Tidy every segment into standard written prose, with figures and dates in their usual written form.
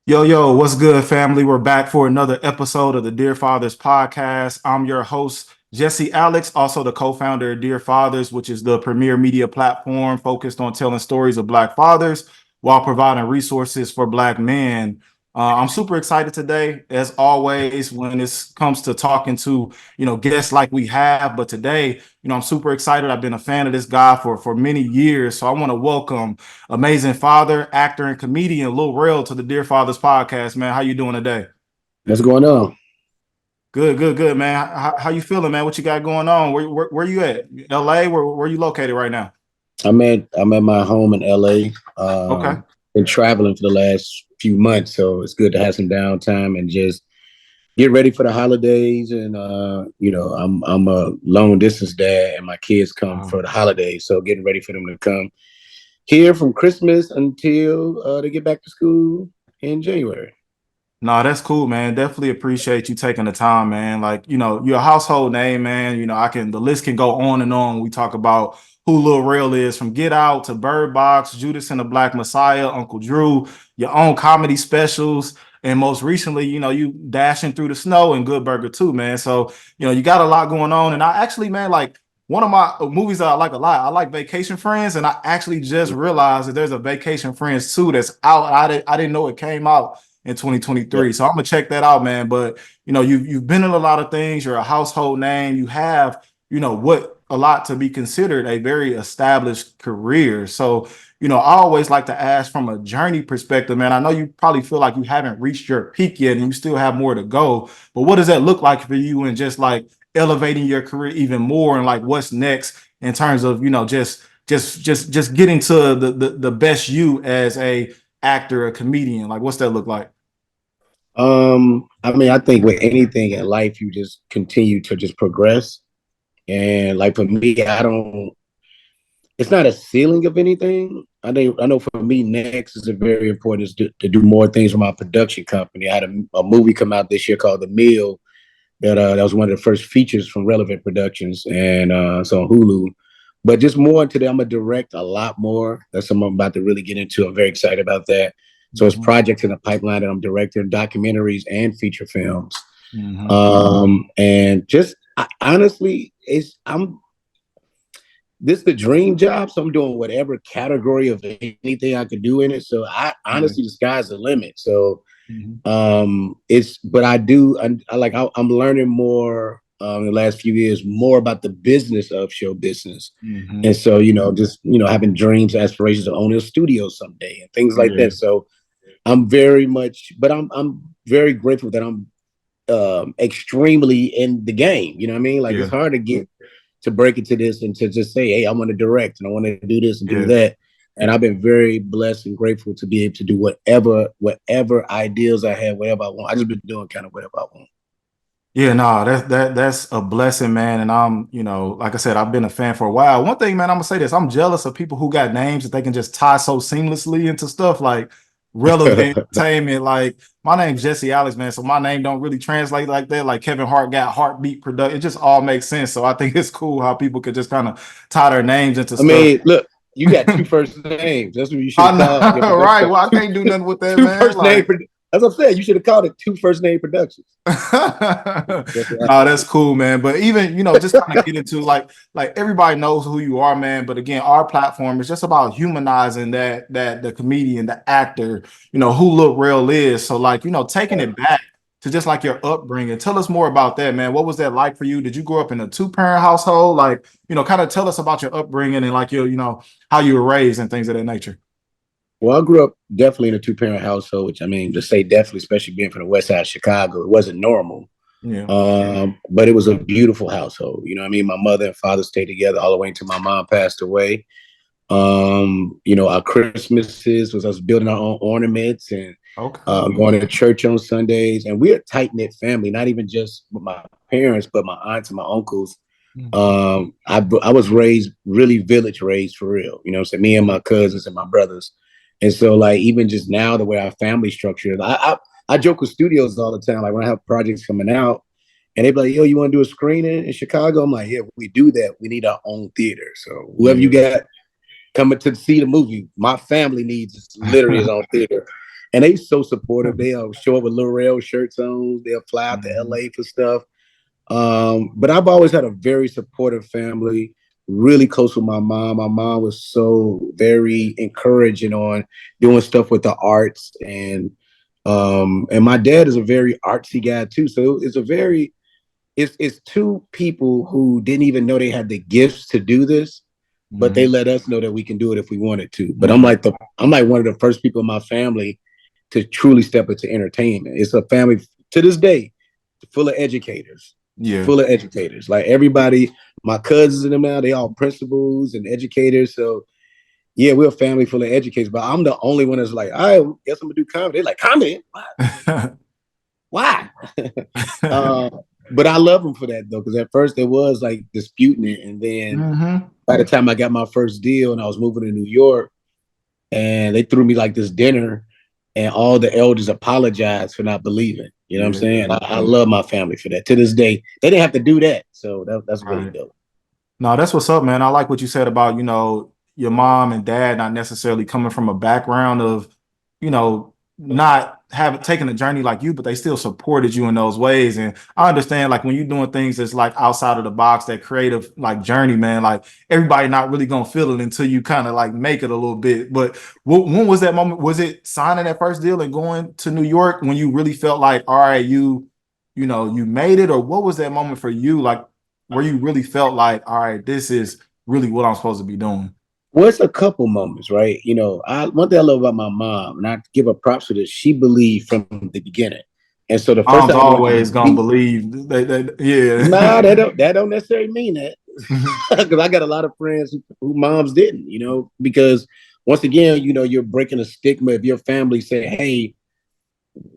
Yo, what's good, family? We're back for another episode of the Dear Fathers podcast. I'm your host, Jesse Alex, also the co founder of Dear Fathers, which is the premier media platform focused on telling stories of Black fathers while providing resources for Black men. I'm super excited today, as always, when it comes to talking to guests like we have. But today, I'm super excited. I've been a fan of this guy for many years, so I want to welcome amazing father, actor, and comedian Lil Rel to the Dear Fathers podcast, man. How you doing today? What's going on? Good, man. How you feeling, man? What you got going on? Where you at? LA? Where you located right now? I'm at my home in LA. Okay. Been traveling for the last few months, so it's good to have some downtime and just get ready for the holidays. And I'm a long distance dad, and my kids come Wow. for the holidays, so getting ready for them to come here from Christmas until they get back to school in January. No, that's cool, man. Definitely appreciate you taking the time, man. Like, you're a household name, man. The list can go on and on. We talk about who Lil Rel is, from Get Out to Bird Box, Judas and the Black Messiah, Uncle Drew, your own comedy specials, and most recently, you dashing through the snow and Good Burger too, man. So, you got a lot going on. And I actually, man, like one of my movies that I like a lot, I like Vacation Friends, and I actually just realized that there's a Vacation Friends 2 that's out. I didn't know it came out in Yeah. 2023. So I'm gonna check that out, man. But you've been in a lot of things. You're a household name. You have what a lot to be considered a very established career. So I always like to ask from a journey perspective, man. I know you probably feel like you haven't reached your peak yet, and you still have more to go. But what does that look like for you, and just like elevating your career even more, and like what's next in terms of just getting to the best you as a actor, a comedian? Like, what's that look like? I think with anything in life, you just continue to just progress. And like for me, I don't it's not a ceiling of anything. I know for me, next is a very important is to do more things for my production company. I had a movie come out this year called The Meal that was one of the first features from Relevant Productions, and it's on Hulu. But just more into that, I'm gonna direct a lot more. That's something I'm about to really get into. I'm very excited about that. So it's Mhm. projects in the pipeline that I'm directing, documentaries and feature films. Mhm. And just honestly, it's I'm this is the dream job, so I'm doing whatever category of anything I could do in it. So I Yeah. honestly, the sky's the limit. So Mhm. it's but I'm learning more in the last few years more about the business of show business. And Mhm. so, just having dreams, aspirations to own a studio someday and things like Yeah. that. So I'm very much, but I'm very grateful that I'm extremely in the game. You know what I mean? Like it's Yeah. hard to get to break into this and to just say, hey, I want to direct and I want to do this and do Yeah. that. And I've been very blessed and grateful to be able to do whatever ideas I have, whatever I want. I just been doing kind of whatever I want. Yeah, no, that's a blessing, man. And I'm, like I said, I've been a fan for a while. One thing, man, I'm gonna say this: I'm jealous of people who got names that they can just tie so seamlessly into stuff like relevant entertainment. Like my name's Jesse Alex, man, so my name don't really translate like that. Like Kevin Hart got Heartbeat Product. It just all makes sense. So I think it's cool how people could just kind of tie their names into I stuff. mean, look, you got two first names. That's what you should I have called your know, right? production. Well, I Two, can't do nothing with that, two man. first name. Like. As I'm saying, you should have called it two first name productions. Jesse No, that's cool, man. But even, just kind of get into like everybody knows who you are, man. But again, our platform is just about humanizing that the comedian, the actor, who Lil Rel is. So like, taking it back to just like your upbringing. Tell us more about that, man. What was that like for you? Did you grow up in a two-parent household? Like, kind of tell us about your upbringing and like your, how you were raised and things of that nature. Well, I grew up definitely in a two-parent household, which I mean, to say definitely, especially being from the west side of Chicago, it wasn't normal. Yeah. But it was a beautiful household. You know what I mean? My mother and father stayed together all the way until my mom passed away. Our Christmases was us building our own ornaments and Okay. going to church on Sundays. And we're a tight-knit family, not even just with my parents, but my aunts and my uncles. Mhm. I was raised really village raised for real. You know what I'm saying? Me and my cousins and my brothers. And so like even just now the way our family structure is, I joke with studios all the time. Like when I have projects coming out and they be like, yo, you want to do a screening in Chicago? I'm like, yeah, if we do that, we need our own theater. So whoever you Yeah. got coming to see the movie, my family needs literally his own theater. and they so supportive. They'll show up with Lil Rel shirts on. They'll fly out to Mhm. LA for stuff. But I've always had a very supportive family, really close with my mom. My mom was so very encouraging on doing stuff with the arts, and my dad is a very artsy guy too. So it's a very it's two people who didn't even know they had the gifts to do this, but they Mhm. let us know that we can do it if we wanted to. But Mhm. I'm like one of the first people in my family to truly step into entertainment. It's a family to this day full of educators, Yeah. full of educators. Like everybody, my cousins and them now, they all principals and educators. So yeah, we're a family full of educators. But I'm the only one that's like, I guess I'm gonna do comedy. They're like, comedy? Why? uh, but I love them for that though, because at first there was like disputing it, and then Hmm. by the time I got my first deal and I was moving to New York, and they threw me like this dinner, and all the elders apologized for not believing. You know what I'm saying? Yeah. I love my family for that. To this day, they didn't have to do that, so that's really Right. dope. No, that's what's up, man. I like what you said about, your mom and dad not necessarily coming from a background of, not having taken a journey like you, but they still supported you in those ways. And I understand, like, when you're doing things that's like outside of the box, that creative like journey, man, like everybody not really gonna feel it until you kind of like make it a little bit. But when was that moment? Was it signing that first deal and going to New York when you really felt like, all right, you made it, or what was that moment for you? Like, where you really felt like, all right, this is really what I'm supposed to be doing? Well, it's a couple moments, right? You know, I one thing I love about my mom, and I give her props for this. She believed from the beginning, and so the first Mom's time I went to always gonna DC, believe that nah, yeah. that don't necessarily mean that, because I got a lot of friends who moms didn't, you know, because once again, you know, you're breaking a stigma. If your family say, "Hey,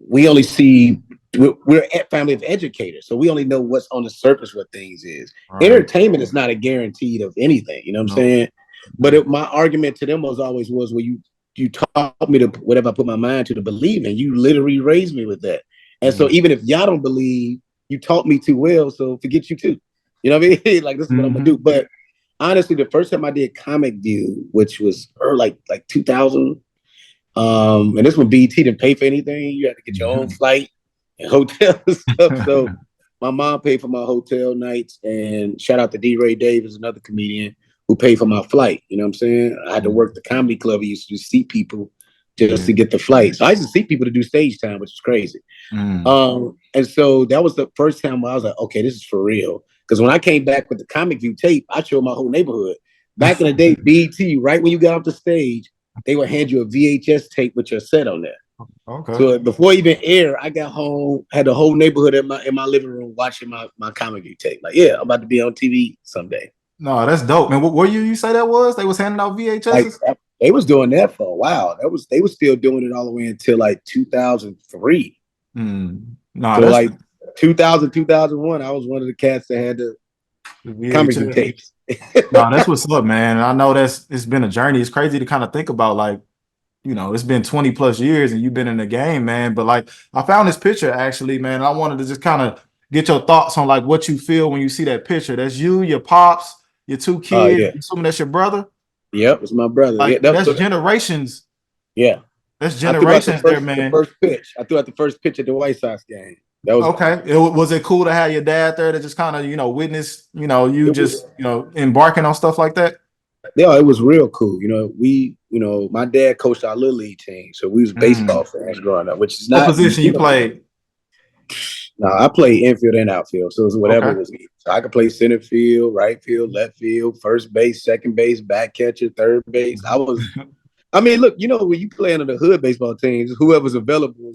we only see we're a family of educators, so we only know what's on the surface what things is. Right. Entertainment is not a guaranteed of anything, you know what I'm No. saying? But my argument to them was always was, well, you taught me to whatever I put my mind to believe in. You literally raised me with that, and so Mm. even if y'all don't believe, you taught me too well, so forget you too. You know what I mean? Like this is what I'm gonna do. Hmm. But honestly, the first time I did Comic View, which was like 2000, and this when BT didn't pay for anything. You had to get your own flight and hotel and stuff. So my mom paid for my hotel nights, and shout out to D. Ray Davis, another comedian who paid for my flight. You know what I'm saying? I had to work the comedy club. I used to see people just Yeah. to get the flight. So I used to see people to do stage time, which is crazy. Mm. And so that was the first time where I was like, okay, this is for real. Because when I came back with the Comic View tape, I showed my whole neighborhood. Back in the day, BT, right when you got off the stage, they would hand you a VHS tape with your set on there. Okay. So before even air, I got home, had the whole neighborhood in my living room watching my Comic View tape. Like, yeah, I'm about to be on TV someday. No, that's dope, man. What year you say that was? They was handing out Like VHSs? they was doing that for a while. They was still doing it all the way until like 2003. Mm. No, So that's like 2000, 2001, I was one of the cats that had the the Comic View VHS. tapes. No, that's what's up, man. And I know it's been a journey. It's crazy to kind of think about, like, it's been 20 plus years and you've been in the game, man. But like, I found this picture actually, man. I wanted to just kind of get your thoughts on like what you feel when you see that picture. That's you, your pops, your two kids. Yeah. I'm assuming that's your brother. Yep, it's my brother. Yeah, Like, that's generations. yeah. That's I threw out generations there, the man. first pitch. I threw out the first pitch at the White Sox game. That was Okay. Was it cool to have your dad there to just kind of, witness, you it was just, embarking on stuff like that? yeah, it was real cool. You know, my dad coached our little league team, so we was baseball Mm. fans growing up, which is What not position you played? no, I played infield and outfield, so it was whatever Okay. was needed. So I could play center field, right field, left field, first base, second base, back catcher, third base. I mean, look, you know, when you play under the hood baseball teams, whoever's available.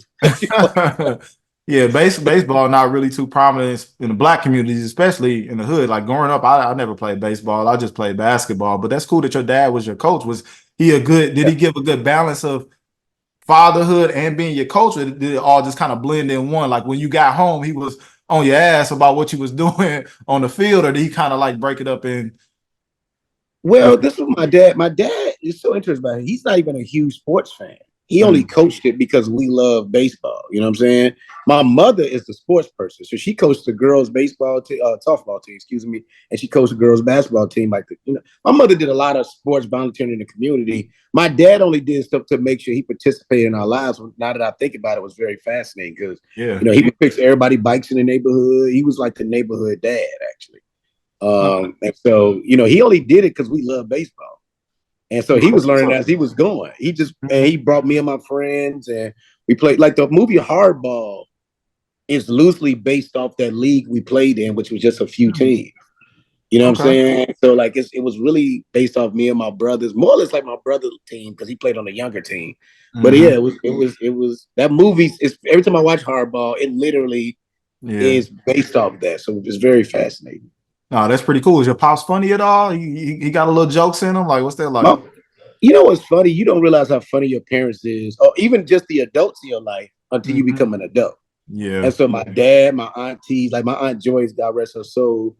Yeah, baseball not really too prominent in the black communities, especially in the hood. Like growing up, I never played baseball. I just played basketball. But that's cool that your dad was your coach. Was he a good? Did Yeah. he give a good balance of fatherhood and being your coach, or did it all just kind of blend in one? Like when you got home, he was on your ass about what you was doing on the field, or did he kind of like break it up in? Well, this was my dad. My dad is so interested about it. He's not even a huge sports fan. He only Mm. coached it because we love baseball. You know what I'm saying? My mother is the sports person, so she coached the girls' baseball team, softball team, excuse me, and she coached the girls' basketball team. My mother did a lot of sports volunteering in the community. My dad only did stuff to make sure he participated in our lives. Now that I think about it, it was very fascinating because Yeah. he would fix everybody bikes in the neighborhood. He was like the neighborhood dad, actually. Okay. And so he only did it because we love baseball. And so No, he was that's what's learning up. as he was going. Mhm. He brought me and my friends, and we played like the movie Hardball is loosely based off that league we played in, which was just a few Mm. teams. You know what I'm Okay. saying? So like it was really based off me and my brothers, more or less like my brother's team because he played on the younger team. But yeah, Hmm. it was that movie. Is every time I watch Hardball, it literally Yeah. is based off that. So it's very fascinating. No, that's pretty cool. Is your pops funny at all? He got a little jokes in him. Like, what's that like? My, you know what's funny? You don't realize how funny your parents is, or even just the adults in your life until you Hmm. become an adult. Yeah. And so my dad, my aunties, like my aunt Joyce, God rest her soul,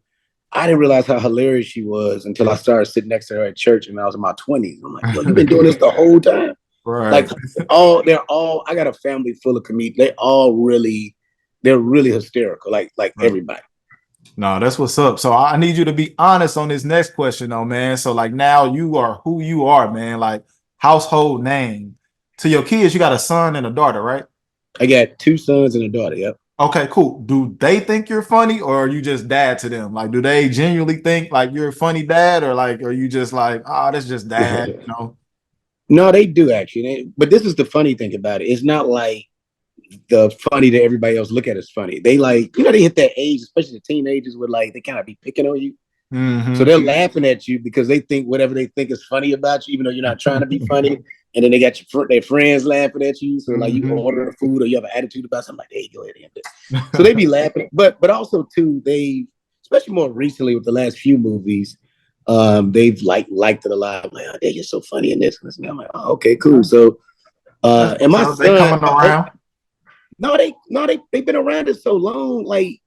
I didn't realize how hilarious she was until I started sitting next to her at church and I was in my 20s. I'm like, yo, you've been doing this the whole time? Right. Like I got a family full of comedians. They're really hysterical, like Right. everybody. No, that's what's up. So I need you to be honest on this next question, though, man. So like now you are who you are, man. Like household name. To your kids, you got a son and a daughter, right? I got two sons and a daughter. Yep. Okay, cool. Do they think you're funny, or are you just dad to them? Like, do they genuinely think like you're a funny dad, or like are you just like, oh, that's just dad, you know? No, they do actually. But this is the funny thing about it. It's not like the funny that everybody else look at as funny. They like, they hit that age, especially the teenagers, where like they kind of be picking on you. So Hmm. they're laughing at you because they think whatever they think is funny about you, even though you're not trying to be funny. And then they got their friends laughing at you. So like you Hmm. order food or you have an attitude about something, like, hey, go ahead and have it. So they be laughing. But also too, especially more recently with the last few movies, they've liked it a lot. I'm like, oh, you're so funny in this. And this. And I'm like, oh, okay, cool. So That's and what's my up. They son, coming around. they've been around it so long. Like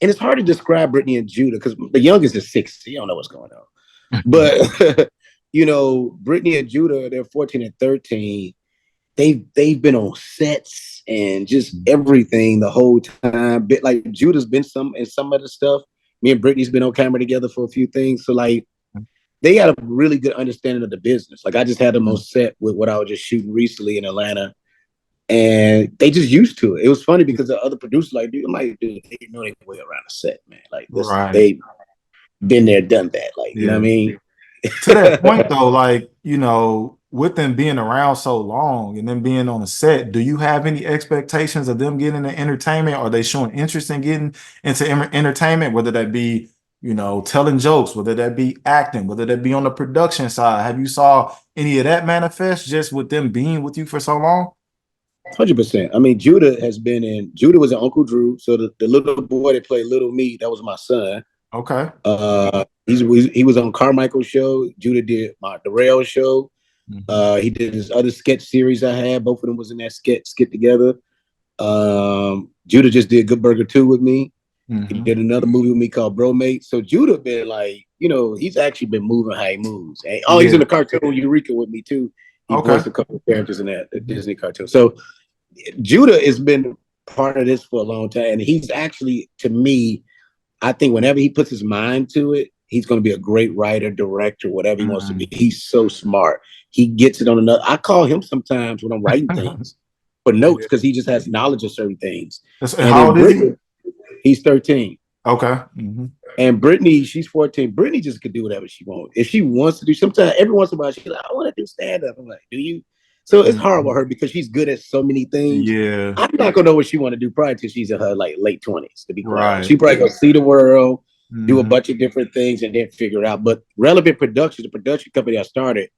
and it's hard to describe Brittany and Judah because the youngest is 6. So you don't know what's going on. But Brittany and Judah, they're 14 and 13. They've been on sets and just everything the whole time. Bit like Judah's been some of the stuff. Me and Brittany's been on camera together for a few things. So like they got a really good understanding of the business. Like I just had them on set with what I was just shooting recently in Atlanta, and they just used to it. It was funny because the other producers like, dude, I'm like, dude, they know their way around a set, man. Like this, Right. they been there, done that. Like, you know what I Yeah. mean? To that point though, like, with them being around so long and them being on the set, do you have any expectations of them getting into entertainment? Are they showing interest in getting into entertainment, whether that be, telling jokes, whether that be acting, whether that be on the production side? Have you saw any of that manifest just with them being with you for so long? 100%. I mean, Judah was in Uncle Drew. So the little boy that played Little Me, that was my son. Okay. He was on Carmichael's show. Judah did the Rail show. Hmm. He did his other sketch series I had. Both of them was in that skit together. Judah just did Good Burger 2 with me. He Hmm. did another movie with me called Bromate. So Judah been like, he's actually been moving how he moves. And, he's in Yeah. the cartoon Eureka with me too. He Okay. voiced a couple of characters in that Disney cartoon. So Judah has been part of this for a long time. And he's actually, to me, I think whenever he puts his mind to it, he's going to be a great writer, director, whatever he wants to be. Mm. He's so smart. He gets it on another. I call him sometimes when I'm writing things for notes Yeah. because he just has knowledge of certain things. And How then old is he? Brittany, he's 13. Okay. Hmm. And Brittany, she's 14. Brittany just could do whatever she wants. If she wants to do, sometimes every once in a while, she's like, I want to do stand up. I'm like, do you? So it's hard with Hmm. her because she's good at so many things. Yeah. I'm not gonna know what she want to do probably till she's in her like late 20s, to be quite honest. Right. She probably gonna see the world, do a Hmm. bunch of different things, and then figure it out. But Relevant Productions, the production company I started,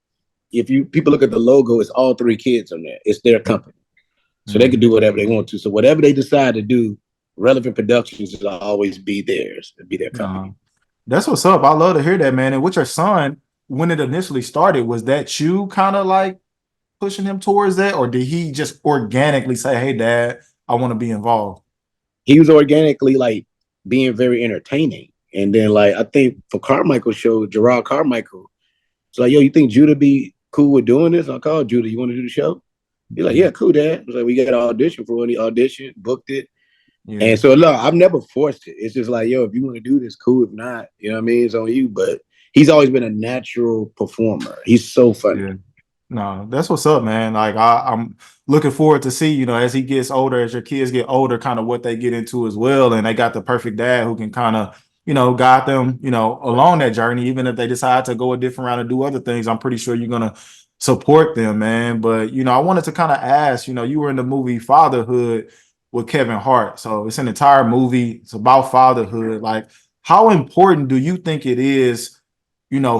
if you people look at the logo, it's all 3 kids on there. It's their company. So they can Hmm. do whatever they want to. So whatever they decide to do, Relevant Productions will always be theirs. It'll be their company. That's what's up. I love to hear that, man. And with your son, when it initially started, was that you kind of like pushing him towards that, or did he just organically say, "Hey, Dad, I want to be involved"? He was organically like being very entertaining. And then like I think for Carmichael's show, Gerard Carmichael, it's like, yo, you think Judah be cool with doing this? I called Judah. You want to do the show? He's like, Yeah. yeah, cool, Dad. I was like, we got an audition for any audition, booked it. Yeah. And so, no, I've never forced it. It's just like, yo, if you want to do this, cool. If not, you know what I mean? It's on you. But he's always been a natural performer. He's so funny. Yeah. No, that's what's up, man. Like I'm looking forward to see, as he gets older, as your kids get older, kind of what they get into as well. And they got the perfect dad who can kind of, guide them, along that journey, even if they decide to go a different route and do other things. I'm pretty sure you're gonna support them, man. But I wanted to kind of ask, you were in the movie Fatherhood with Kevin Hart. So it's an entire movie, it's about fatherhood. Like, how important do you think it is,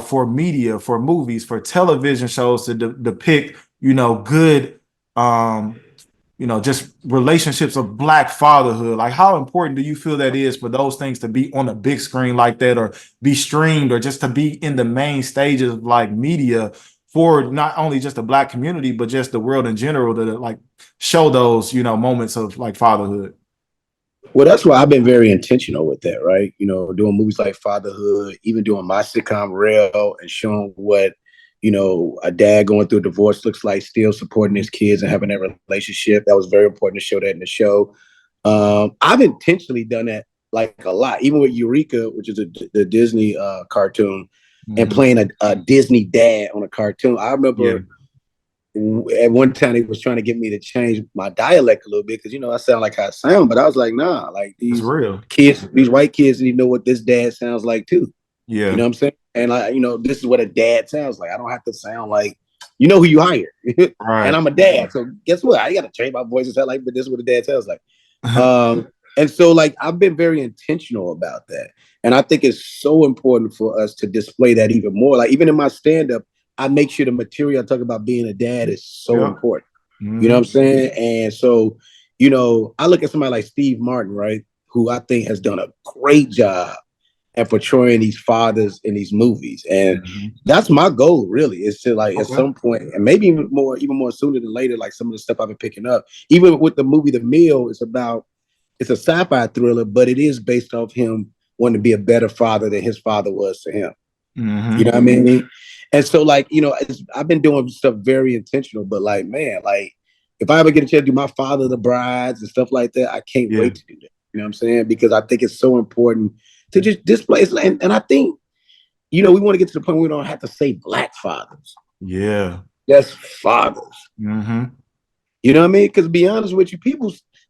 for media, for movies, for television shows to depict, good, um, just relationships of Black fatherhood? Like, how important do you feel that is for those things to be on a big screen like that, or be streamed, or just to be in the main stages of like media for not only just the Black community, but just the world in general, to like show those, moments of like fatherhood? Well, that's why I've been very intentional with that, right? Doing movies like Fatherhood, even doing my sitcom Rel and showing what, a dad going through a divorce looks like, still supporting his kids and having that relationship. That was very important to show that in the show. I've intentionally done that like a lot, even with Eureka, which is the Disney cartoon, and Mm-hmm. playing a Disney dad on a cartoon. I Yeah, remember at one time he was trying to get me to change my dialect a little bit because I sound like how I sound, but I was like, nah, like it's these real. kids, these white kids need to know what this dad sounds like too. You Yeah, know what I'm saying? And this is what a dad sounds like. I don't have to sound like who you hire. And right. I'm a dad. So guess what? I gotta change my voice and sound like, but this is what a dad sounds like. And so like I've been very intentional about that. And I think it's so important for us to display that even more. Like even in my stand-up, I make sure the material I talk about being a dad is so Yep. important. You know Mm-hmm. what I'm saying? And so, I look at somebody like Steve Martin, right? Who I think has done a great job at portraying these fathers in these movies. And Mm-hmm. that's my goal, really, is to like at Okay. some point, and maybe even more sooner than later, like some of the stuff I've been picking up. Even with the movie The Mill, it's a sci-fi thriller, but it is based off him wanting to be a better father than his father was to him. You Mm-hmm. know what I mean? And so, like, I've been doing stuff very intentional, but like, man, like, if I ever get a chance to do my Father the Brides and stuff like that, I can't Yeah. wait to do that. You know what I'm saying? Because I think it's so important to just display. And I think, we want to get to the point where we don't have to say Black fathers. Yeah. That's fathers. Mm-hmm. You know what I mean? Because to be honest with you,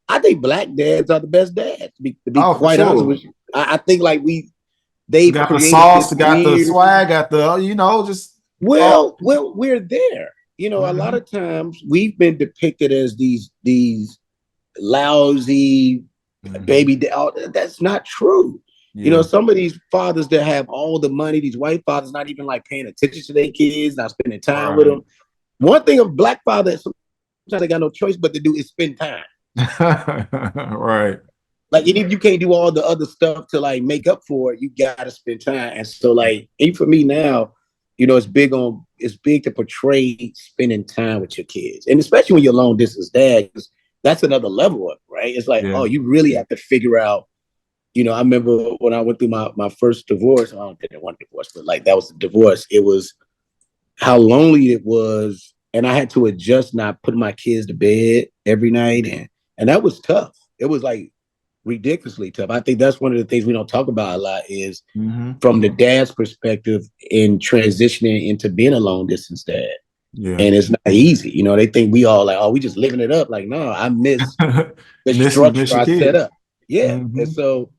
I think Black dads are the best dads. To be Oh, for quite honest sure. with you, I think like We they've got the created sauce, this got the weird. swag, got the, just all. Well, we're there. A lot Mm-hmm. of times we've been depicted as these lousy Mm-hmm. baby. That's not true. Yeah. Some of these fathers that have all the money, these white fathers, not even like paying attention to their kids, not spending time with Right. them. One thing of Black fathers, sometimes they got no choice but to do is spend time. Right. Like, even if you can't do all the other stuff to like make up for it, you gotta spend time. And so, like, even for me now, it's big to portray spending time with your kids, and especially when you're long distance dad, because that's another level up, right? It's like, oh, Yeah. you really have to figure out. I remember when I went through my first divorce. I don't think it was divorce, but like that was the divorce. It was how lonely it was, and I had to adjust not putting my kids to bed every night, and that was tough. It was like ridiculously tough. I think that's one of the things we don't talk about a lot is Mm-hmm. from the dad's perspective in transitioning into being a long distance dad. Yeah. And it's not easy. They think we all like, oh, we just living it up. Like, no, I miss the Miss structure your I set kids. up. Yeah. And Mm-hmm. so,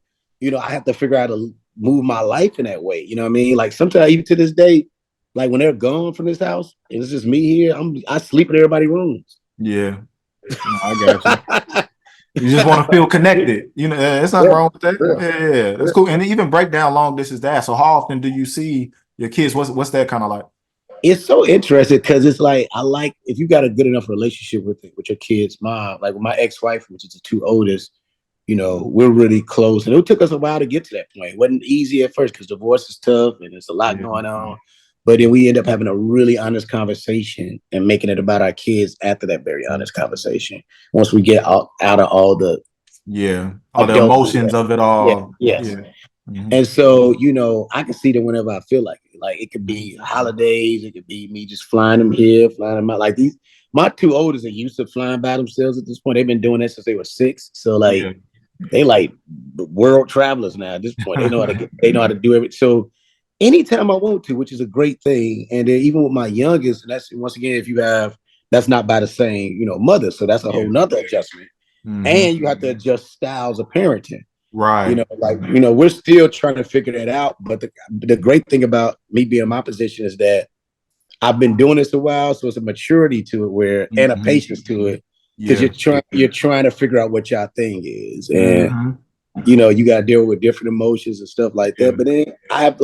I have to figure out how to move my life in that way. You know what I mean? Like sometimes even to this day, like when they're gone from this house and it's just me here, I sleep in everybody's rooms. Yeah. No, I got you. You just want to feel connected. There's nothing Yeah, wrong with that. yeah, Yeah, yeah, that's yeah. cool. And even break down long distance that. So how often do you see your kids? What's that kind of like? It's so interesting because it's like I like if you got a good enough relationship with your kid's mom, like with my ex-wife, which is the two oldest, we're really close. And it took us a while to get to that point. It wasn't easy at first because divorce is tough and there's a lot Yeah. going on. But then we end up having a really honest conversation and making it about our kids after that very honest conversation. Once we get out of all the Yeah. All the adult emotions BS. of it Yeah, all. yes. Yeah. Hmm. And so, I can see that whenever I feel like it. Like it could be holidays, it could be me just flying them here, flying them out. Like these, my two oldest are used to flying by themselves at this point. They've been doing that since they were 6. So like Yeah. they like world travelers now at this point. They know how to do everything. So anytime I want to, which is a great thing. And then even with my youngest, and that's once again, if you have that's not by the same, mother. So that's a Yeah. whole nother adjustment. Hmm. And you have to adjust styles of parenting. Right. We're still trying to figure that out. But the great thing about me being in my position is that I've been doing this a while, so it's a maturity to it where and a Hmm. patience to it because Yeah. you're trying to figure out what y'all thing is, and Hmm. you got to deal with different emotions and stuff like Yeah. that. But then I have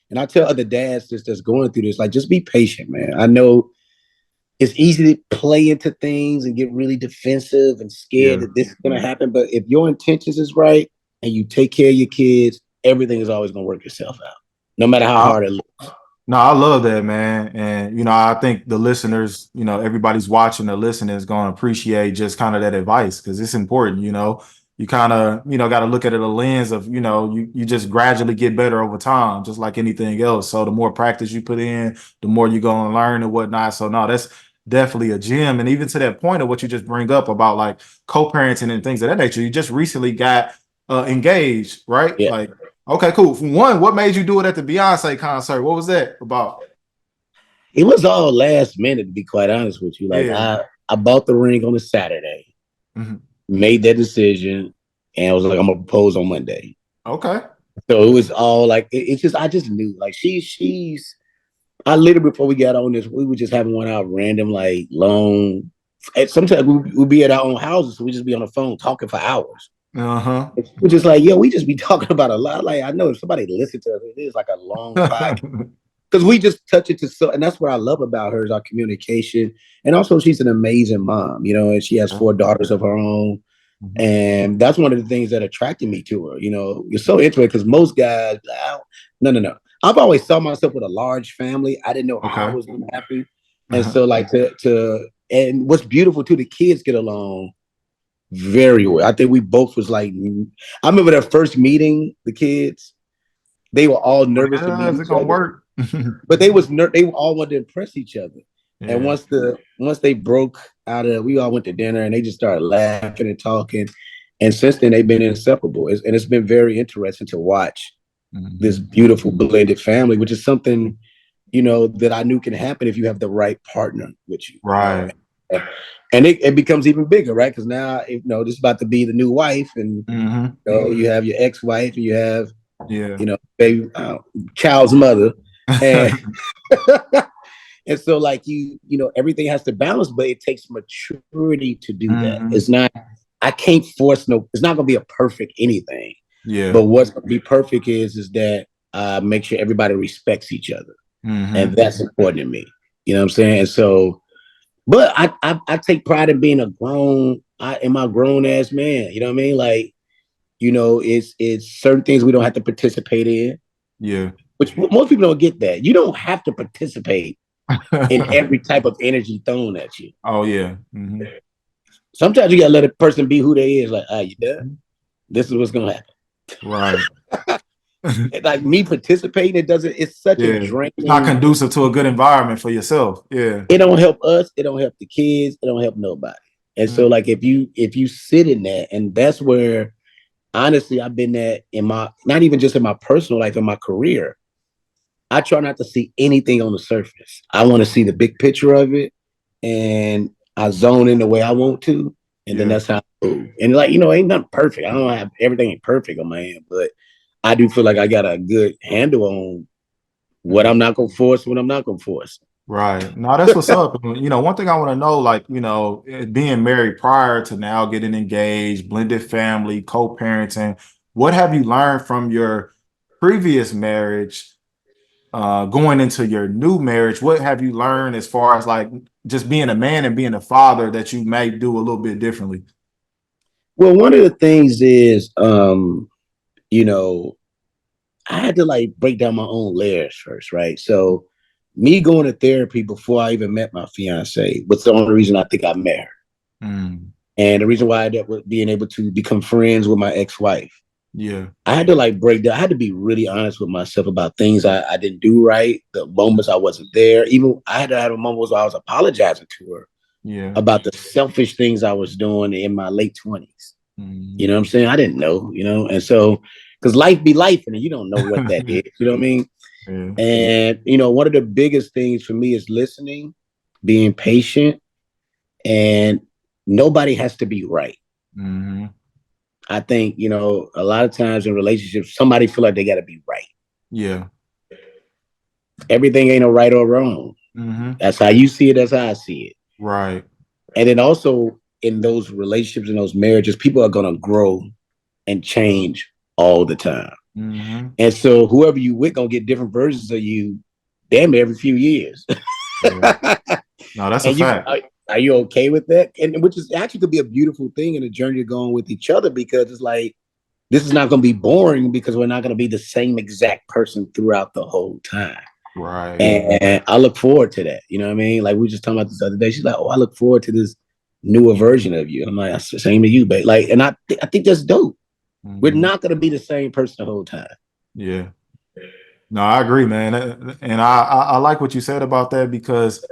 and I tell other dads that's going through this, like, just be patient, man. I know it's easy to play into things and get really defensive and scared Yeah. that this is going to happen. But if your intentions is right and you take care of your kids, everything is always going to work itself out, no matter how hard it looks. No, I love that, man. And, I think the listeners, everybody's watching or listening is going to appreciate just kind of that advice because it's important, You kind of, got to look at it a lens of, you just gradually get better over time, just like anything else. So the more practice you put in, the more you're going to learn and whatnot. So, no, that's definitely a gem. And even to that point of what you just bring up about like co-parenting and things of that nature, you just recently got engaged, right? Yeah. Like, okay, cool. One, what made you do it at the Beyonce concert? What was that about? It was all last minute, to be quite honest with you. Like Yeah. I bought the ring on a Saturday, Mhm. made that decision, and I was like, I'm gonna propose on Monday. Okay. So it was all like it's just I just knew like she's I literally before we got on this, we were just having one out random, like long. And sometimes we'd be at our own houses, so we just be on the phone talking for hours. Uh-huh. We're just like, yo, we just be talking about a lot. Like I know if somebody listen to us, it is like a long podcast because we just touch it to so, and that's what I love about her is our communication, and also she's an amazing mom, and she has 4 daughters of her own, Mhm. and that's one of the things that attracted me to her. You're so interesting because most guys, no, no, no. I've always saw myself with a large family. I didn't know how I Okay. was going to happen, and so like and what's beautiful too, the kids get along very well. I think we both was like, I remember that first meeting the kids. They were all Like, nervous to meet is it each gonna other, work? but they all wanted to impress each other. And Yeah. once they broke out of, we all went to dinner and they just started laughing and talking. And since then, they've been inseparable. And it's been very interesting to watch this Mhm. beautiful blended family, which is something that I knew can happen if you have the right partner with you. Right. And it becomes even bigger, right? Because now this is about to be the new wife, and Hmm. you have your ex-wife, and you have Yeah. baby child's mother, and and so like everything has to balance, but it takes maturity to do that. Hmm. It's not I can't force it's not gonna be a perfect anything. Yeah. But what's gonna be perfect is that make sure everybody respects each other. And Hmm. that's important to me. You know what I'm saying? And so, but I take pride in being in my grown ass man. You know what I mean? Like, it's certain things we don't have to participate in, Yeah. which most people don't get that. You don't have to participate in every type of energy thrown at you. Oh yeah. Hmm. Sometimes you gotta let a person be who they is. Like, you done? This is what's gonna happen. Right. Like me participating, it's such a Yeah. It's not draining. conducive to a good environment for yourself. Yeah. It don't help us, it don't help the kids, it don't help nobody. And so Mm. like if you sit in that, and that's where honestly I've been at in my not even just in my personal life, in my career. I try not to see anything on the surface. I want to see the big picture of it, and I zone in the way I want to, and then Yeah. that's how I move. And like ain't nothing perfect. I don't have everything ain't perfect on my end, but I do feel like I got a good handle on what Mm. I'm not gonna force, what I'm not gonna force. Right. No, that's what's up. One thing I want to know, like, being married prior to now getting engaged, blended family, co-parenting, what have you learned from your previous marriage, going into your new marriage? What have you learned as far as like just being a man and being a father that you may do a little bit differently? Well, one of the things is, you know, I had to like break down my own layers first, right? So, me going to therapy before I even met my fiance was the only reason I think I met her, Mm. and the reason why that was being able to become friends with my ex-wife. Yeah. I had to like break down. I had to be really honest with myself about things I didn't do right, the moments I wasn't there. Even I had to have a moment where I was apologizing to her Yeah. about the selfish things I was doing in my late 20s. You Mhm. know what I'm saying? I didn't know, you know, and so because life be life, and you don't know what that is. You know what I mean? Yeah. And you know, one of the biggest things for me is listening, being patient, and nobody has to be right. Hmm. I think, you know, a lot of times in relationships, somebody feel like they got to be right. Yeah. Everything ain't a right or wrong. Hmm. That's how you see it. That's how I see it. Right. And then also in those relationships, in those marriages, people are going to grow and change all the time. Hmm. And so whoever you with going to get different versions of you damn every few years. Yeah. No, that's a And fact. are you okay with that? And which is actually could be a beautiful thing in the journey of going with each other, because it's like, this is not going to be boring because we're not going to be the same exact person throughout the whole time. Right. And I look forward to that. You know what I mean? Like we were just talking about this other day. She's like, "Oh, I look forward to this newer version of you." I'm like, "Same to you, babe." Like, and I think that's dope. We're Hmm. not going to be the same person the whole time. Yeah. No, I agree, man. And I like what you said about that because,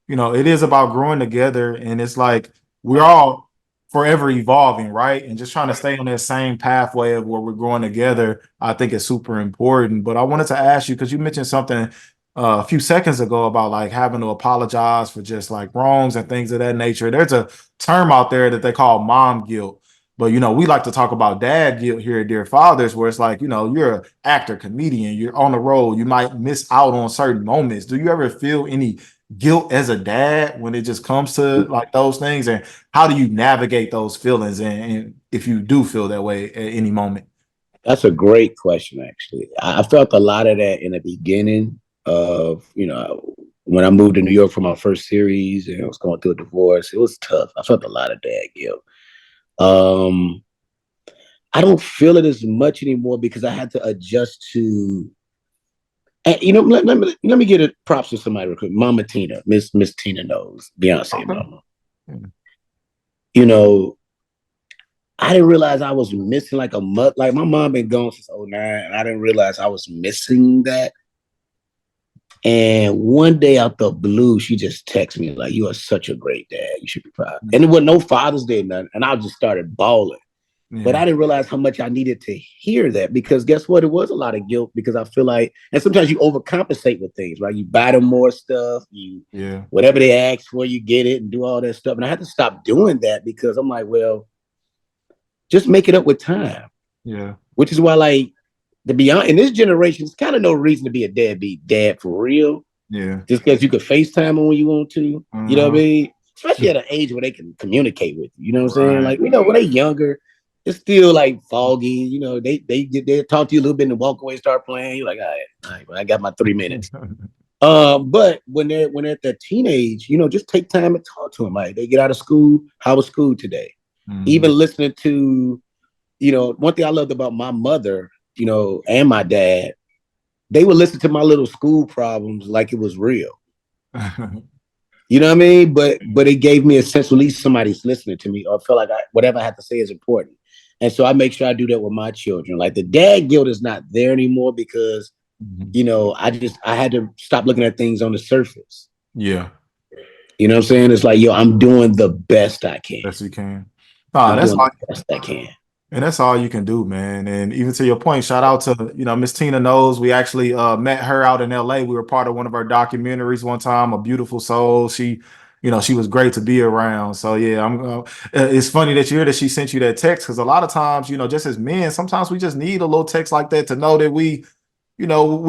it is about growing together and it's like we're all forever evolving, right? And just trying to stay on that same pathway of where we're growing together, I think is super important. But I wanted to ask you, because you mentioned something a few seconds ago about like having to apologize for just like wrongs and things of that nature. There's a term out there that they call mom guilt. But we like to talk about dad guilt here at Dear Fathers, where it's like, you're an actor, comedian, you're on the road, you might miss out on certain moments. Do you ever feel any guilt as a dad when it just comes to like those things? And how do you navigate those feelings? And if you do feel that way at any moment? That's a great question, actually. I felt a lot of that in the beginning of, when I moved to New York for my first series and I was going through a divorce. It was tough. I felt a lot of dad guilt. Um, I don't feel it as much anymore because I had to adjust to. And, let me get a props to somebody real quick. Mama Tina, Miss Tina knows Beyonce Okay. mama. You know, I didn't realize I was missing like a month. Like my mom been gone since '09, and I didn't realize I was missing that. And one day out the blue, she just texted me like, "You are such a great dad. You should be proud." And there was no Father's Day, nothing. And I just started bawling. But Yeah. I didn't realize how much I needed to hear that, because guess what? It was a lot of guilt, because I feel like, and sometimes you overcompensate with things, right? You buy them more stuff, Yeah. whatever they ask for, you get it and do all that stuff. And I had to stop doing that because I'm like, well, just make it up with time, Yeah. which is why, like, to be honest, in this generation, it's kind of no reason to be a deadbeat dad for real, Yeah. just because you could FaceTime them when you want to. You know what I Uh-huh. mean? Especially at an age where they can communicate with you. You know what I'm saying? Right. Like, when they're younger, it's still like foggy. They talk to you a little bit and walk away, start playing. You're like, all right, well, I got my 3 minutes. But when they're at that teenage, just take time and talk to them. Like, they get out of school, how was school today? Mhm. Even listening to, one thing I loved about my mother, and my dad, they would listen to my little school problems like it was real. You know what I mean? But it gave me a sense, at least somebody's listening to me, or feel like whatever I have to say is important. And so I make sure I do that with my children. Like the dad guilt is not there anymore because, Mhm. I had to stop looking at things on the surface. Yeah. You know what I'm saying? It's like, yo, I'm doing the best I can. Yes, you can. Nah, I'm that's doing all. the best I can. And that's all you can do, man. And even to your point, shout out to, Miss Tina knows. We actually met her out in LA. We were part of one of her documentaries one time, a beautiful soul. She was great to be around. So yeah, it's funny that you hear that she sent you that text because a lot of times, just as men, sometimes we just need a little text like that to know that we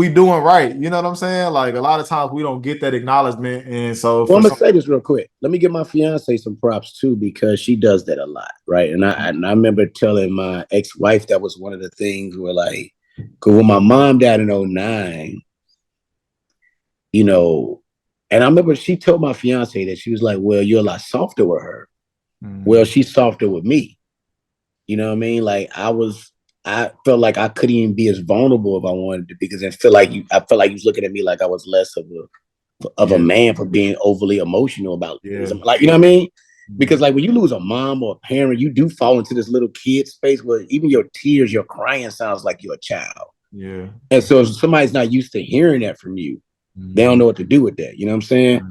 doing right. You know what I'm saying? Like a lot of times we don't get that acknowledgement. And so Well, for I'm gonna some, say this real quick. Let me give my fiance some props too, because she does that a lot, right? And I remember telling my ex-wife that was one of the things where, like, because when my mom died in '09, you know, and I remember she told my fiance that she was like, "Well, you're a lot softer with her." Well, Mhm. she's softer with me. You know what I mean? Like I felt like I couldn't even be as vulnerable if I wanted to, because I felt like you was looking at me like I was less of a Yeah, man for being overly emotional about things. yeah, Like, you know what I mean? Because like when you lose a mom or a parent, you do fall into this little kid space where even your tears, your crying sounds like you're a child. Yeah. And so if somebody's not used to hearing that from you, they don't Mhm. know what to do with that. You know what I'm saying?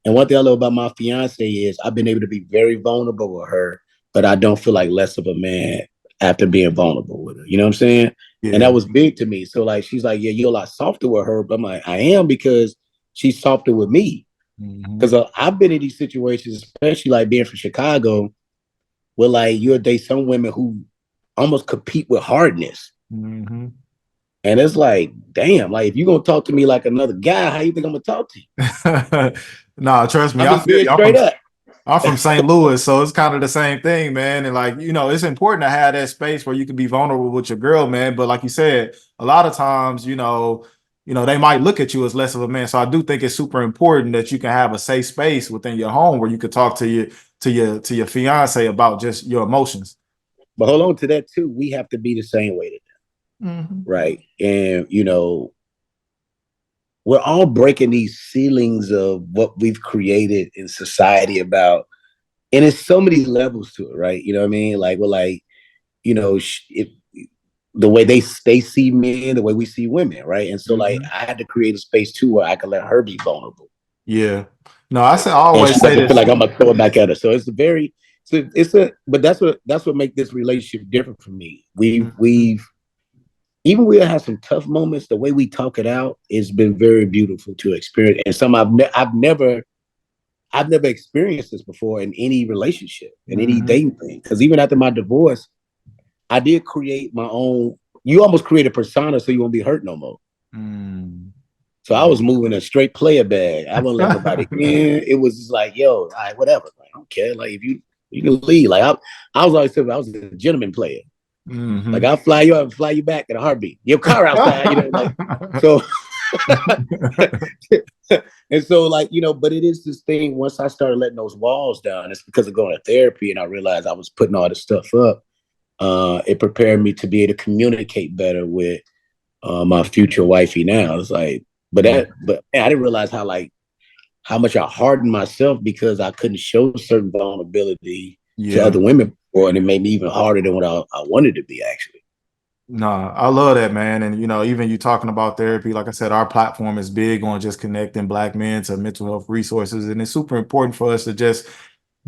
And one thing I love about my fiance is I've been able to be very vulnerable with her, but I don't feel like less of a man after being vulnerable with her. You know what I'm saying? And that Yeah. was big to me. So like she's like, yeah, you're a lot softer with her, but I'm like, I am because she's softer with me. Mhm. Because I've been in these situations, especially like being from Chicago, where like you'll date some women who almost compete with hardness. Mhm. And it's like, damn, like if you're gonna talk to me like another guy, how you think I'm gonna talk to you? Nah, trust me, I'm I just feel being you. straight up. I'm from St. Louis, so it's kind of the same thing, man. And like, it's important to have that space where you can be vulnerable with your girl, man. But like you said, a lot of times, they might look at you as less of a man. So I do think it's super important that you can have a safe space within your home where you can talk to your fiance about just your emotions. But hold on to that too. We have to be the same way to them, Hmm. right? And we're all breaking these ceilings of what we've created in society about, and it's so many levels to it, right? You know what I mean? Like we're like, if the way they see men, the way we see women, right? And so like Hmm. I had to create a space too where I could let her be vulnerable, Yeah. No, I and she always say doesn't feel this. like I'm gonna throw it back at her. So it's a very, so it's a, but that's what makes this relationship different from me. Mhm. We've even we have some tough moments. The way we talk it out has been very beautiful to experience, and some I've never experienced this before in any relationship, in any Mhm. dating thing. Because even after my divorce, I did create my own. You almost create a persona so you won't be hurt no more. Mm. So I was moving a straight player bag. I wouldn't let nobody in. It was just like, yo, all right, whatever. Like, I don't care. Like if you can leave. Like I was always saying I was a gentleman player. Like Hmm. I'll fly you up and fly you back in a heartbeat. Your car outside, like so. And so, like, but it is this thing. Once I started letting those walls down, it's because of going to therapy, and I realized I was putting all this stuff up. It prepared me to be able to communicate better with my future wifey. Now it's like, Yeah. but man, I didn't realize how much I hardened myself because I couldn't show certain vulnerability to Yeah. other women before, and it made me even harder than what I wanted to be actually. No, I love that, man. And even you talking about therapy, like I said, our platform is big on just connecting Black men to mental health resources. And it's super important for us to just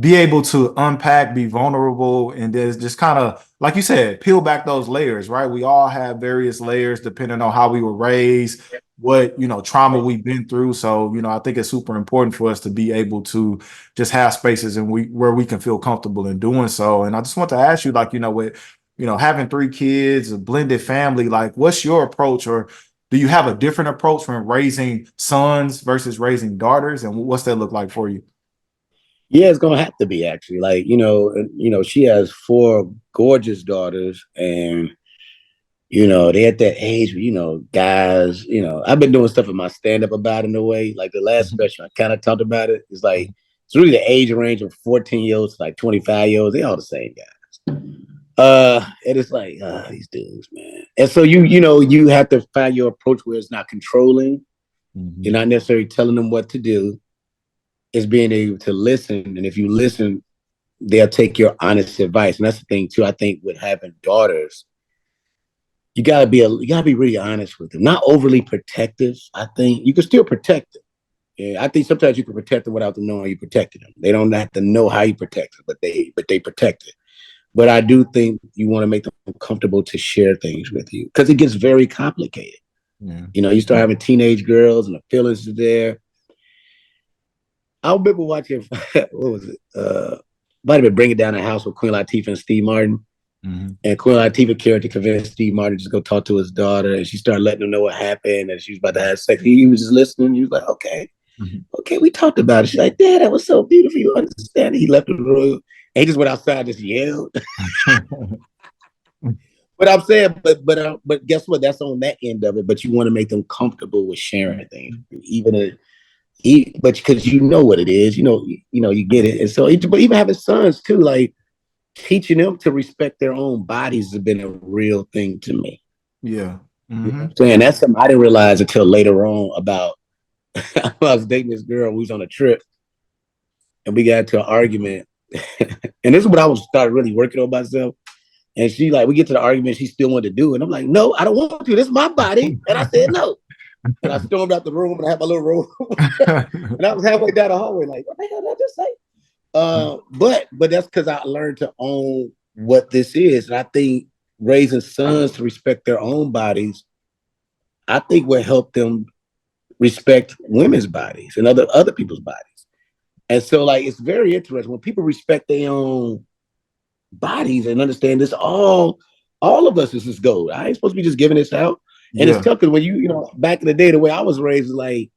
be able to unpack, be vulnerable, and then just kind of, like you said, peel back those layers, right? We all have various layers depending on how we were raised, what, trauma we've been through. So, I think it's super important for us to be able to just have spaces and where we can feel comfortable in doing so. And I just want to ask you, like, with having three kids, a blended family, like what's your approach, or do you have a different approach from raising sons versus raising daughters? And what's that look like for you? Yeah, it's gonna have to be actually. Like, she has four gorgeous daughters, and they at that age where, guys, I've been doing stuff in my stand-up about it in a way. Like the last Mhm. special, I kind of talked about it. It's like it's really the age range of 14-year-olds to like 25-year-olds. They all the same guy. And it's like, these dudes, man. And so you have to find your approach where it's not controlling. You're Mhm. not necessarily telling them what to do. It's being able to listen. And if you listen, they'll take your honest advice. And that's the thing too. I think with having daughters, you gotta be really honest with them. Not overly protective. I think you can still protect them. Yeah, I think sometimes you can protect them without them knowing you protected them. They don't have to know how you protect them, but they protect it. But I do think you want to make them comfortable to share things with you because it gets very complicated. Yeah. You start having teenage girls and the feelings are there. I remember watching what was it? Might have been Bring It Down the House with Queen Latifah and Steve Martin. Mhm. And Queen Latifah character convinced Steve Martin to just go talk to his daughter, and she started letting him know what happened, and she was about to have sex. He was just listening. He was like, "Okay, Mhm. okay, we talked about it." She's like, "Dad, that was so beautiful. You understand?" He left the room, and he just went outside, and just yelled. But I'm saying, but guess what? That's on that end of it. But you want to make them comfortable with sharing things, but because you know what it is, you get it. And so, but even having sons too, like teaching them to respect their own bodies has been a real thing to me. Yeah. You know what Hmm. I'm saying? That's something I didn't realize until later on about I was dating this girl. We was on a trip and we got into an argument. And this is what I was started really working on myself. And she like, we get to the argument, she still wanted to do it. And I'm like, no, I don't want to. This is my body. And I said no. And I stormed out the room and I had my little robe. And I was halfway down the hallway, like, what the hell did I just say? But that's because I learned to own what this is. And I think raising sons to respect their own bodies, I think will help them respect women's bodies and other people's bodies. And so like it's very interesting when people respect their own bodies and understand this all of us is this gold. I ain't supposed to be just giving this out. And it's Yeah. tough because when back in the day, the way I was raised is like,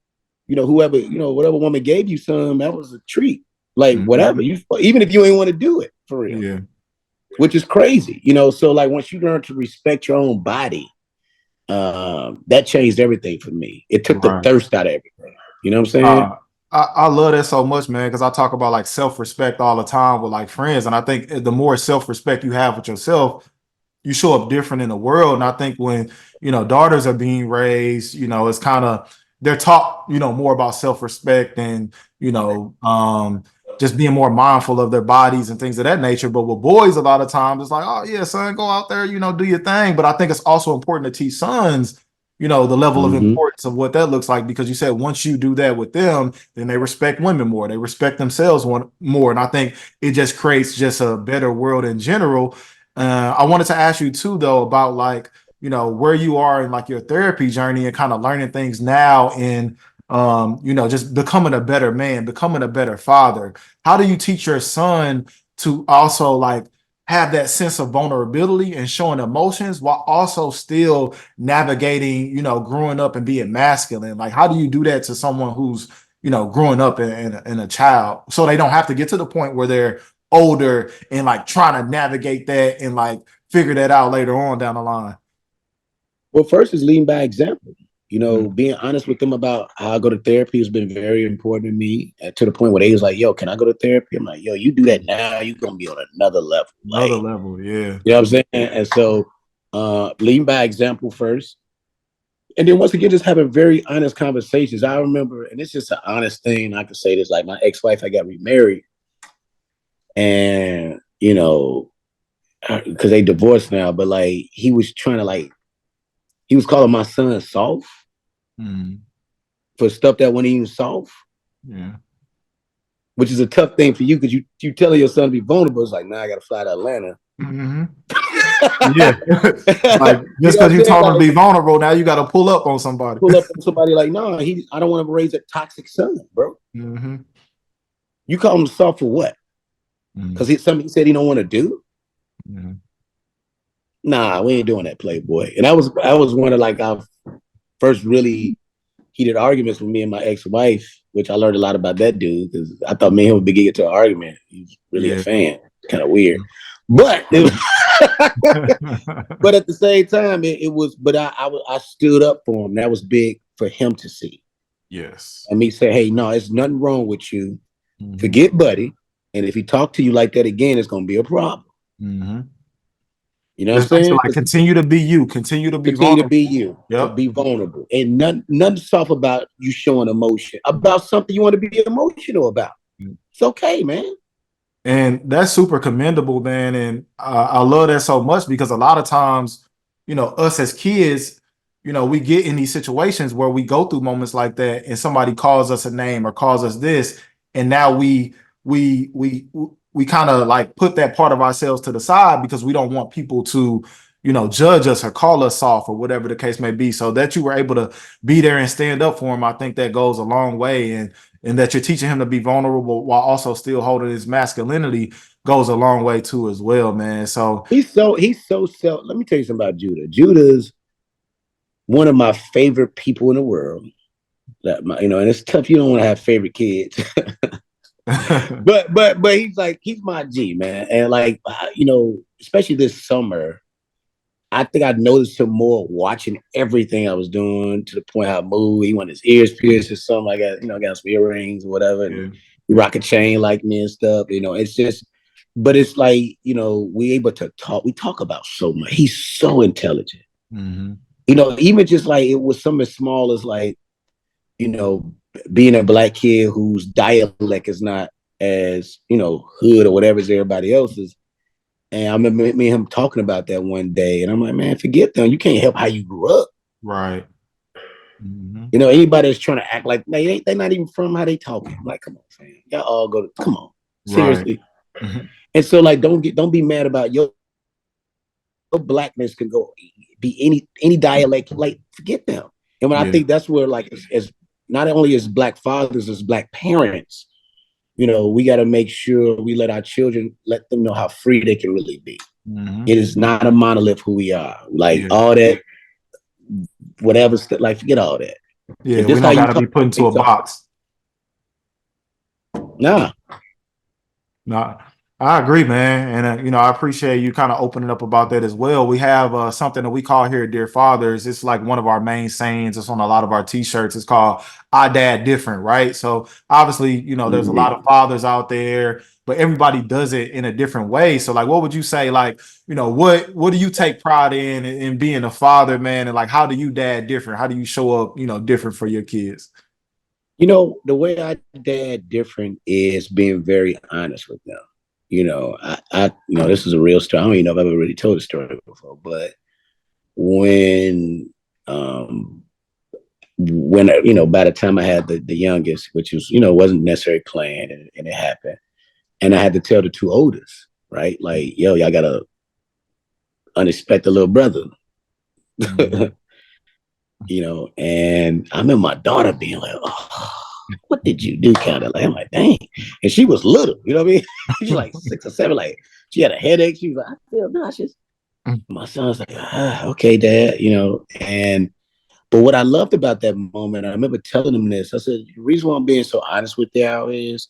whoever, whatever woman gave you some, that was a treat. Like whatever. Mhm. Even if you ain't want to do it for real. Yeah. Which is crazy. So like once you learn to respect your own body, that changed everything for me. It took the Right. thirst out of everything. You know what I'm saying? Uh, I love that so much, man, because I talk about like self-respect all the time with like friends. And I think the more self-respect you have with yourself, you show up different in the world. And I think when, daughters are being raised, it's kind of they're taught, more about self-respect and, you know, um, just being more mindful of their bodies and things of that nature. But with boys, a lot of times it's like, oh yeah, son, go out there, do your thing. But I think it's also important to teach sons, the level of Mm-hmm. importance of what that looks like, because you said once you do that with them, then they respect women more, they respect themselves more. And I think it just creates just a better world in general. I wanted to ask you too, though, about like, where you are in like your therapy journey and kind of learning things now in, just becoming a better man, becoming a better father. How do you teach your son to also like have that sense of vulnerability and showing emotions while also still navigating, growing up and being masculine? Like, how do you do that to someone who's, growing up in a child so they don't have to get to the point where they're older and like trying to navigate that and like figure that out later on down the line? Well, first is leading by example. Mm. Being honest with them about how I go to therapy has been very important to me. And to the point where they was like, "Yo, can I go to therapy?" I'm like, "Yo, you do that now, you're gonna be on another level." Another Like, level, yeah. you know what I'm saying? And so, leading by example first, and then once again, just having very honest conversations. I remember, and it's just an honest thing. I can say this: like my ex-wife, I got remarried, and because they divorced now, but like he was trying to like he was calling my son soft Mm. for stuff that wasn't even soft, Yeah. which is a tough thing for you because you telling your son to be vulnerable. It's like, nah, I got to fly to Atlanta. Hmm. Yeah. Like You just know what because I'm you saying? told him to Like be vulnerable, now you got to pull up on somebody. pull up on somebody like, no, I don't want to raise a toxic son, bro. Hmm. You call him soft for what? Because something he said he don't want to do. Hmm. Nah, we ain't doing that, Playboy. And I was one of like our first really heated arguments with me and my ex-wife, which I learned a lot about that dude because I thought me and him would be getting to an argument. He's really a Yeah. fan, kind of weird. But but at the same time, it was. But I stood up for him. That was big for him to see, Yes. and me say, "Hey, no, there's nothing wrong with you. Hmm. Forget Buddy, and if he talk to you like that again, it's gonna be a problem." Hmm. You know what I'm Just basically saying? like continue to be you, continue to be Continue to be vulnerable. you, to Yep. be vulnerable, and nothing soft about you showing emotion about something you want to be emotional about. It's okay, man. And that's super commendable, man. And I love that so much because a lot of times, us as kids, we get in these situations where we go through moments like that, and somebody calls us a name or calls us this, and now we we kind of like put that part of ourselves to the side because we don't want people to, judge us or call us soft or whatever the case may be. So that you were able to be there and stand up for him, I think that goes a long way. And that you're teaching him to be vulnerable while also still holding his masculinity goes a long way too as well, man. So He's so self. Let me tell you something about Judah. Judah's one of my favorite people in the world. And it's tough. You don't want to have favorite kids, but he's my G, man. And like especially this summer, I think I noticed him more watching everything I was doing to the point how I moved. He wanted his ears pierced or something. I got some earrings or whatever, and yeah. he rock a chain like me and stuff. It's just, but it's like we able to talk. We talk about so much. He's so intelligent. Hmm. Even just like it was something as small as like you know being a black kid whose dialect is not. as, hood or whatever is everybody else's. And I remember me and him talking about that one day, and I'm like, man, forget them. You can't help how you grew up. Right. Mm-hmm. Anybody that's trying to act like they're not even from how they talking. I'm like, come on, fam. Y'all all go to come on. Right. Seriously. And so like don't be mad about your blackness can go be any dialect, like forget them. And when I Yeah. think that's where like as not only as black fathers, as black parents, we got to make sure we let our children let them know how free they can really be. Mm-hmm. It is not a monolith who we are. Like Yeah. all that, whatever, like forget all that. Yeah. If We this how don't got you to be talk, put into a box. nah. No, I agree, man. And, I appreciate you kind of opening up about that as well. We have something that we call here Dear Fathers. It's like one of our main sayings. It's on a lot of our t-shirts. It's called I Dad Different, right? So obviously, there's a lot of fathers out there, but everybody does it in a different way. So like, what would you say, like, what do you take pride in being a father, man? And like, how do you dad different? How do you show up, different for your kids? The way I dad different is being very honest with them. This is a real story. I don't even know if I've ever really told a story before, but when, by the time I had the youngest, which was, wasn't necessarily planned, and it happened, and I had to tell the two oldest, right? Like, yo, y'all got a unexpected little brother, Mhm. and I remember my daughter being like, oh, what did you do? Kind of like, I'm like, dang. And she was little, you know what I mean? She's like 6 or 7, like she had a headache. She was like, I feel nauseous. My son's like, okay, dad, and but what I loved about that moment, I remember telling him this. I said, the reason why I'm being so honest with y'all is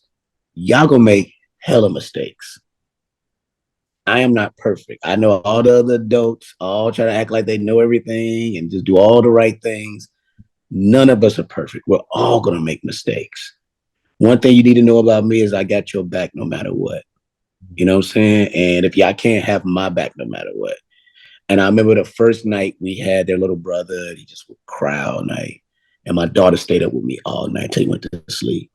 y'all gonna make hella mistakes. I am not perfect. I know all the other adults all try to act like they know everything and just do all the right things. None of us are perfect. We're all gonna make mistakes. One thing you need to know about me is I got your back no matter what. You know what I'm saying? And if y'all can't have my back no matter what. And I remember the first night we had their little brother, and he just would cry all night. And my daughter stayed up with me all night until he went to sleep.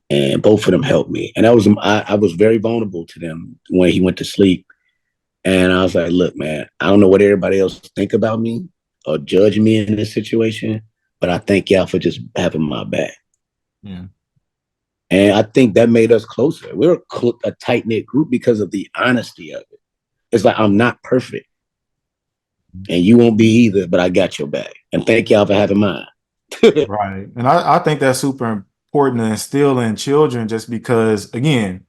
And both of them helped me. And I was very vulnerable to them when he went to sleep. And I was like, look, man, I don't know what everybody else think about me or judge me in this situation, but I thank y'all for just having my back. Yeah. And I think that made us closer. We're a tight knit group because of the honesty of it. It's like, I'm not perfect and you won't be either, but I got your back. And thank y'all for having mine. Right. And I think that's super important to instill in children just because, again,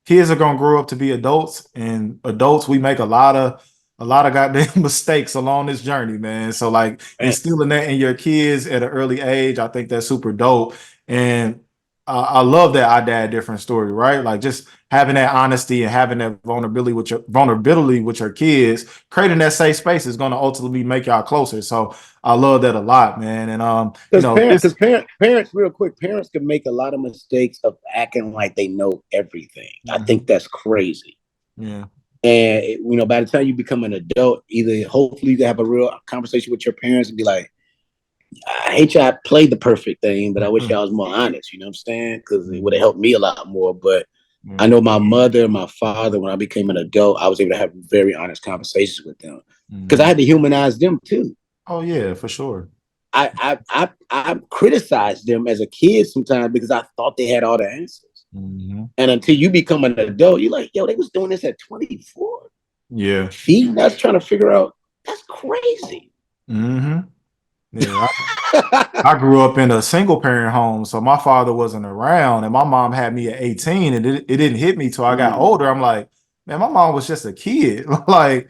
kids are gonna grow up to be adults, and adults, we make a lot of goddamn mistakes along this journey, man. So like instilling that in your kids at an early age, I think that's super dope. And I love that I dad different story, right? Like just having that honesty and having that vulnerability with your kids, creating that safe space is gonna ultimately make y'all closer. So I love that a lot, man. And Because this parents, real quick, parents can make a lot of mistakes of acting like they know everything. I think Mhm. that's crazy. Yeah. And by the time you become an adult, either hopefully you can have a real conversation with your parents and be like, I hate y'all played the perfect thing, but I wish y'all was more honest. You know what I'm saying? Because it would have Mhm. helped me a lot more. But I Yeah. know my mother, my father, when I became an adult, I was able to have very honest conversations with them because I Mhm. had to humanize them too. Oh yeah, for sure. I criticized them as a kid sometimes because I thought they had all the answers. Mhm. And until you become an adult, you're like, yo, they was doing this at 24. Yeah. Feeding us, trying to figure out that's crazy. Hmm. Yeah. I grew up in a single parent home, so my father wasn't around, and my mom had me at 18, and it didn't hit me till I got Mm, older. I'm like, man, my mom was just a kid. Like,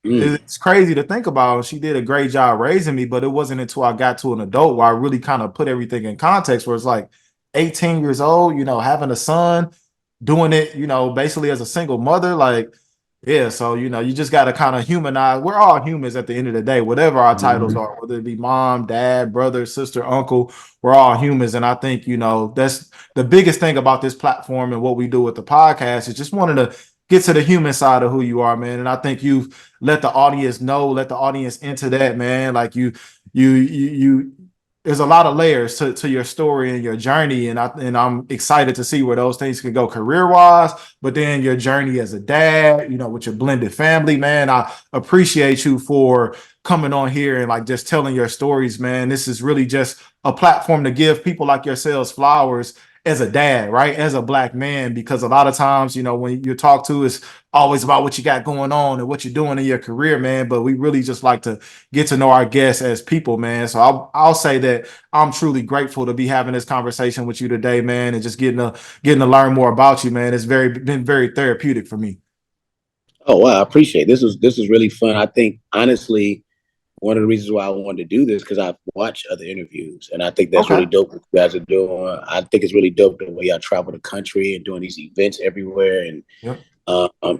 mm, it's crazy to think about. She did a great job raising me, but it wasn't until I got to an adult where I really kind of put everything in context, where it's like 18 years old, having a son, doing it, basically as a single mother, like, yeah, so you just got to kind of humanize. We're all humans at the end of the day, whatever our titles mm. are, whether it be mom, dad, brother, sister, uncle, we're all humans. And I think, that's the biggest thing about this platform and what we do with the podcast is just wanting to get to the human side of who you are, man. And I think you've let the audience know, let the audience into that, man. Like you there's a lot of layers to your story and your journey, and I'm excited to see where those things can go career wise. But then your journey as a dad, with your blended family, man, I appreciate you for coming on here and like just telling your stories, man. This is really just a platform to give people like yourselves flowers as a dad, right? As a black man, because a lot of times, when you talk to, it's always about what you got going on and what you're doing in your career, man. But we really just like to get to know our guests as people, man. So I'll say that I'm truly grateful to be having this conversation with you today, man, and just getting to learn more about you, man. It's been very therapeutic for me. Oh wow, I appreciate it. This is really fun. I think honestly, one of the reasons why I wanted to do this because I've watched other interviews, and I think that's Okay. really dope what you guys are doing. I think it's really dope the way y'all travel the country and doing these events everywhere, and Yep.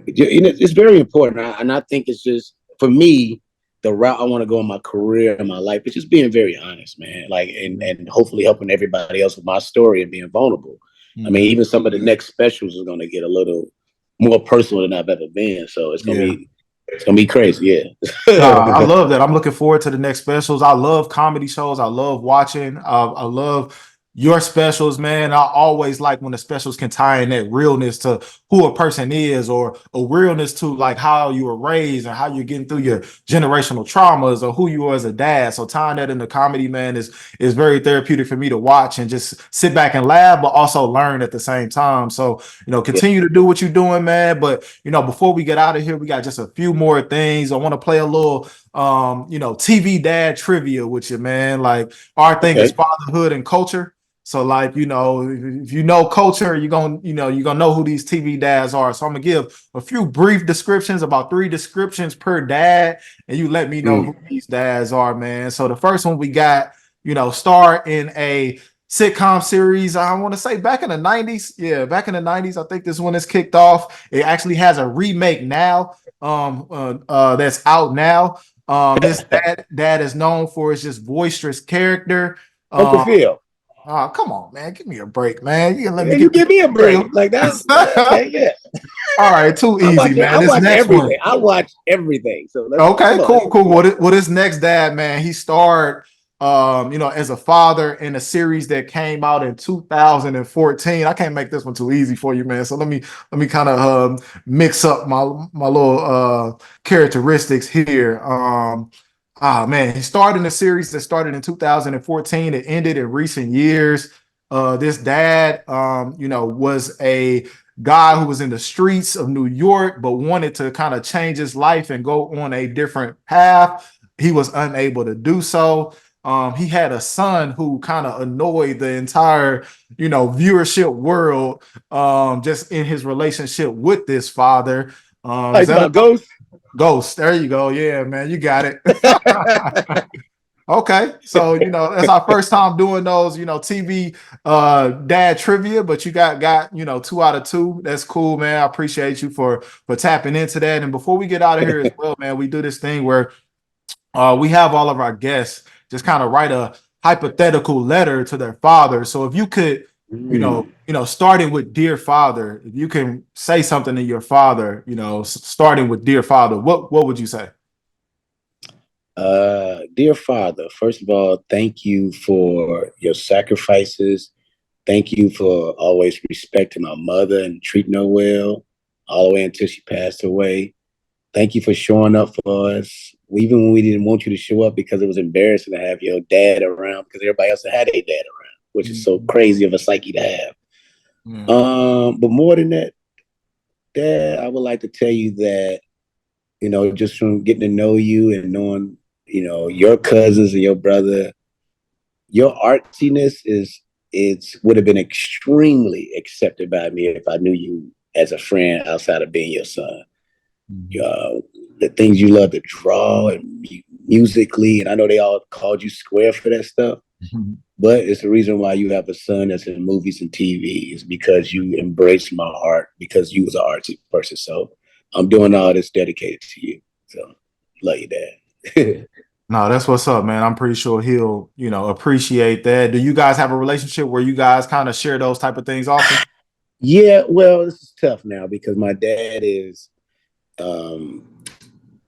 it's very important. And I think it's just for me the route I want to go in my career and my life. It's just being very honest, man. Like and hopefully helping everybody else with my story and being vulnerable. I mean, Mm-hmm. even some of the next specials is going to get a little more personal than I've ever been. So Yeah. it's gonna be crazy. Nah, I Yeah. love that. I'm looking forward to the next specials. I love comedy shows. I love watching. I love your specials, man. I always like when the specials can tie in that realness to who a person is, or a realness to like how you were raised and how you're getting through your generational traumas, or who you are as a dad. So tying that into comedy, man, is very therapeutic for me to watch and just sit back and laugh, but also learn at the same time. So Yeah. continue to do what you're doing, man. But before we get out of here, we got just a few more things. I want to play a little TV dad trivia with you, man. Like our thing is Okay. fatherhood and culture. So like, if you know culture, you're gonna know who these TV dads are. So I'm gonna give a few brief descriptions, about 3 descriptions per dad, and you let me know Mm. who these dads are, man. So the first one we got, star in a sitcom series. I want to say back in the 90s. Yeah, back in the 90s. I think this one is kicked off. It actually has a remake now. That's out now. This dad is known for his just boisterous character. Uncle Um, Phil. oh, come on, man. Give me a break, man. You can let me Yeah, get you give me a break. real. Like that. Okay, yeah. All right, too I easy, watch man. I This watch next one. everything. I watch everything. So let's Okay, come on. cool, cool. Well, this next dad, man, he starred, as a father in a series that came out in 2014. I can't make this one too easy for you, man. So let me kind of mix up my little characteristics here. Man, he starred in a series that started in 2014. It ended in recent years. This dad, was a guy who was in the streets of New York, but wanted to kind of change his life and go on a different path. He was unable to do so. He had a son who kind of annoyed the entire, viewership world, just in his relationship with this father. Oh, Is it's that a about ghosts. ghost? There you go. Yeah, man, you got it. Okay, so that's our first time doing those, TV dad trivia, but you got 2 out of 2. That's cool, man. I appreciate you for tapping into that. And before we get out of here as well, man, we do this thing where we have all of our guests just kind of write a hypothetical letter to their father. So if you could, Mm. starting with dear father, if you can say something to your father, starting with dear father, what would you say? Dear Father, first of all, thank you for your sacrifices. Thank you for always respecting my mother and treating her well, all the way until she passed away. Thank you for showing up for us, even when we didn't want you to show up because it was embarrassing to have your dad around because everybody else had a dad around, which is so Mhm. crazy of a psyche to have. Yeah. But more than that, Dad, I would like to tell you that just from getting to know you and knowing your cousins and your brother, your artsiness is it's would have been extremely accepted by me if I knew you as a friend outside of being your son. Mhm. uh, the things you love to draw and musically, and I know they all called you square for that stuff, but it's the reason why you have a son that's in movies and TV is because you embrace my art because you was an artsy person. So I'm doing all this dedicated to you. So love you, Dad. No, that's what's up, man. I'm pretty sure he'll, appreciate that. Do you guys have a relationship where you guys kind of share those type of things often? Yeah, well, this is tough now because my dad is um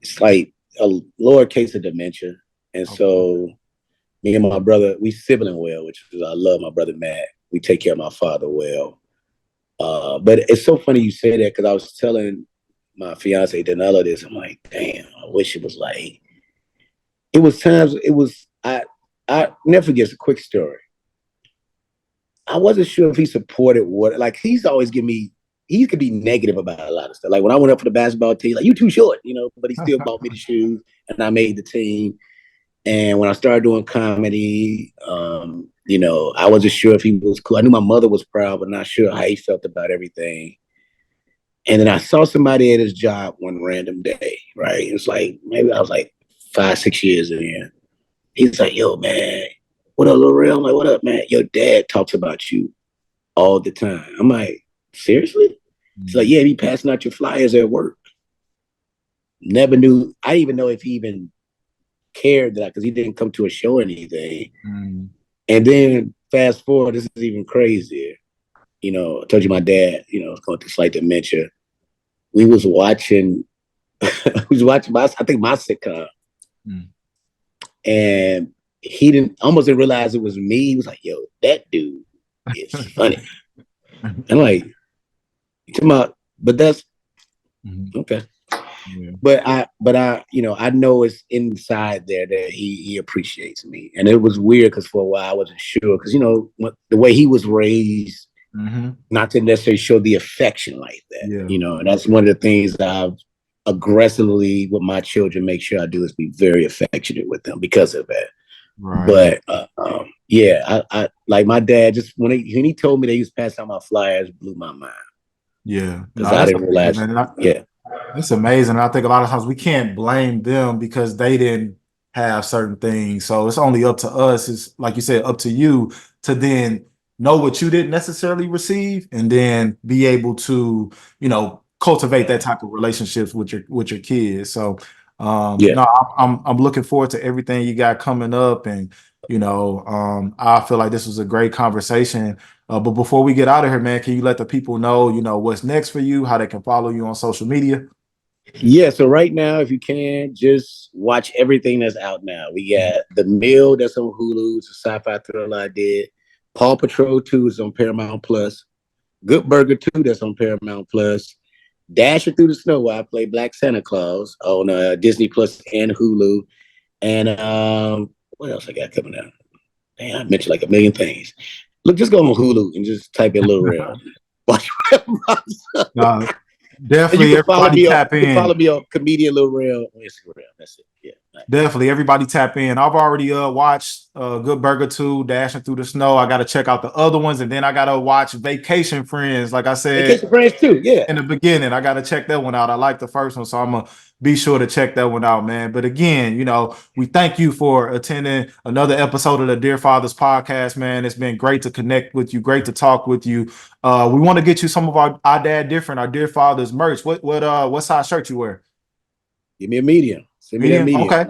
it's like a lower case of dementia. And Okay. so Me and my brother, we sibling well, which is I love my brother Matt. We take care of my father well. But it's so funny you say that because I was telling my fiance Danella this. I'm like, damn, I wish it was like it was times it was I never forget a quick story. I wasn't sure if he supported what like he's always give me he could be negative about a lot of stuff. Like when I went up for the basketball team, like you too short, but he still bought me the shoes and I made the team. And when I started doing comedy, I wasn't sure if he was cool. I knew my mother was proud, but not sure how he felt about everything. And then I saw somebody at his job one random day, right? It's like maybe I was like 5, 6 years in. He's like, yo, man, what up, Lil Rel? I'm like, what up, man? Your dad talks about you all the time. I'm like, seriously? He's like, yeah, he passing out your flyers at work. Never knew. I didn't even know if he even cared that because he didn't come to a show or anything. Mm. And then fast forward, this is even crazier. I told you my dad, was going through slight dementia. We was watching, I think my sitcom. Mm. And he almost didn't realize it was me. He was like, yo, that dude is funny. I'm like, you talking about, but that's okay. Yeah. But I know it's inside there that he appreciates me. And it was weird because for a while I wasn't sure because, the way he was raised, not to necessarily show the affection like that. Yeah. And that's one of the things that I've aggressively with my children make sure I do is be very affectionate with them because of that. Right. But I like my dad just when he told me that he was passing out my flyers blew my mind. Yeah. Because I didn't realize. Yeah. It's amazing. I think a lot of times we can't blame them because they didn't have certain things. So it's only up to us. It's like you said, up to you to then know what you didn't necessarily receive and then be able to, cultivate that type of relationships with your kids. So no, I'm looking forward to everything you got coming up. And, I feel like this was a great conversation. But before we get out of here, man, can you let the people know, what's next for you, how they can follow you on social media? Yeah, so right now, if you can, just watch everything that's out now. We got The Mill that's on Hulu. It's a sci-fi thriller I did. Paw Patrol 2 is on Paramount Plus. Good Burger 2 that's on Paramount Plus. Dashing Through the Snow, where I play Black Santa Claus on Disney Plus and Hulu. And what else I got coming out? Damn, I mentioned like a million things. Look, just go on Hulu and just type in Lil Rel. Watch definitely everybody tap in. You can follow me on Comedian Lil Rel on Instagram. That's it. Yeah. Definitely everybody tap in. I've already watched Good Burger 2, Dashing Through the Snow. I got to check out the other ones, and then I got to watch Vacation Friends. Like I said, Vacation Friends too. Yeah. In the beginning, I got to check that one out. I like the first one, so I'm gonna be sure to check that one out, man. But again, we thank you for attending another episode of the Dear Fathers podcast, man. It's been great to connect with you, great to talk with you. We want to get you some of our Dad Different, our Dear Fathers merch. What size shirt you wear? Give me a medium. Send me that medium. Okay.